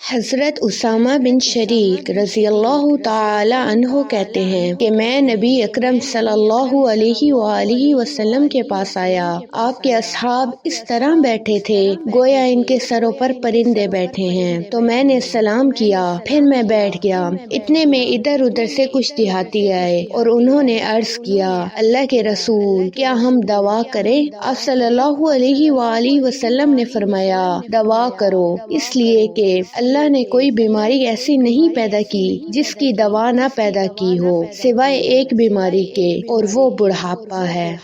حضرت اسامہ بن شریک رضی اللہ تعالی عنہ کہتے ہیں کہ میں نبی اکرم صلی اللہ علیہ وآلہ وسلم کے پاس آیا۔ آپ کے اصحاب اس طرح بیٹھے تھے گویا ان کے سروں پر پرندے بیٹھے ہیں، تو میں نے سلام کیا، پھر میں بیٹھ گیا۔ اتنے میں ادھر ادھر سے کچھ دیہاتی آئے اور انہوں نے عرض کیا، اللہ کے رسول، کیا ہم دعا کریں؟ آپ صلی اللہ علیہ وآلہ وسلم نے فرمایا، دعا کرو، اس لیے کہ اللہ نے کوئی بیماری ایسی نہیں پیدا کی جس کی دوا نہ پیدا کی ہو سوائے ایک بیماری کے، اور وہ بڑھاپا ہے۔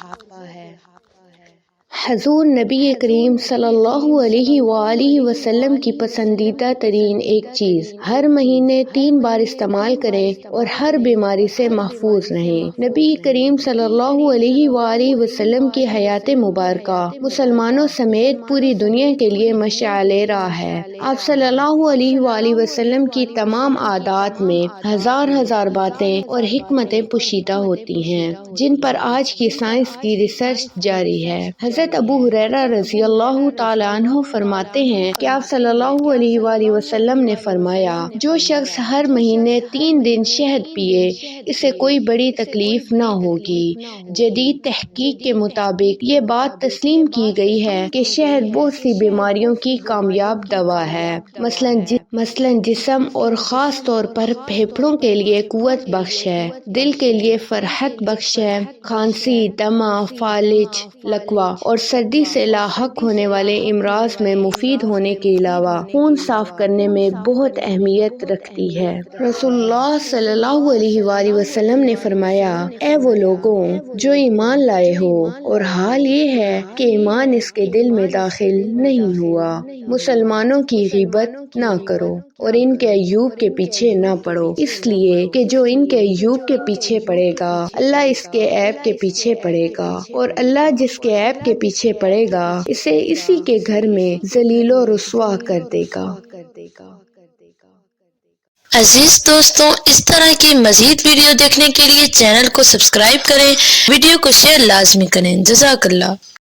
حضور نبی کریم صلی اللہ علیہ وآلہ وسلم کی پسندیدہ ترین ایک چیز ہر مہینے 3 بار استعمال کریں اور ہر بیماری سے محفوظ رہیں۔ نبی کریم صلی اللہ علیہ وآلہ وسلم کی حیات مبارکہ مسلمانوں سمیت پوری دنیا کے لیے مشعل راہ ہے۔ آپ صلی اللہ علیہ وآلہ وسلم کی تمام عادات میں ہزار باتیں اور حکمتیں پوشیدہ ہوتی ہیں جن پر آج کی سائنس کی ریسرچ جاری ہے۔ حضرت ابو ہریرہ رضی اللہ تعالیٰ عنہ فرماتے ہیں کہ آپ صلی اللہ علیہ وآلہ وسلم نے فرمایا، جو شخص ہر مہینے 3 دن شہد پیے اسے کوئی بڑی تکلیف نہ ہوگی۔ جدید تحقیق کے مطابق یہ بات تسلیم کی گئی ہے کہ شہد بہت سی بیماریوں کی کامیاب دوا ہے، مثلاً جسم اور خاص طور پر پھیپھڑوں کے لیے قوت بخش ہے، دل کے لیے فرحت بخش ہے، کھانسی، دمہ، فالج، لکوہ اور سردی سے لاحق ہونے والے امراض میں مفید ہونے کے علاوہ خون صاف کرنے میں بہت اہمیت رکھتی ہے۔ رسول اللہ صلی اللہ علیہ وآلہ وسلم نے فرمایا، اے وہ لوگوں جو ایمان لائے ہو اور حال یہ ہے کہ ایمان اس کے دل میں داخل نہیں ہوا، مسلمانوں کی غیبت نہ کرو اور ان کے عیوب کے پیچھے نہ پڑو، اس لیے کہ جو ان کے عیوب کے پیچھے پڑے گا اللہ اس کے عیب کے پیچھے پڑے گا، اور اللہ جس کے عیب کے پیچھے پڑے گا اسے اسی کے گھر میں ذلیل و رسوا کر دے گا۔ عزیز دوستوں، اس طرح کی مزید ویڈیو دیکھنے کے لیے چینل کو سبسکرائب کریں، ویڈیو کو شیئر لازمی کریں۔ جزاک اللہ۔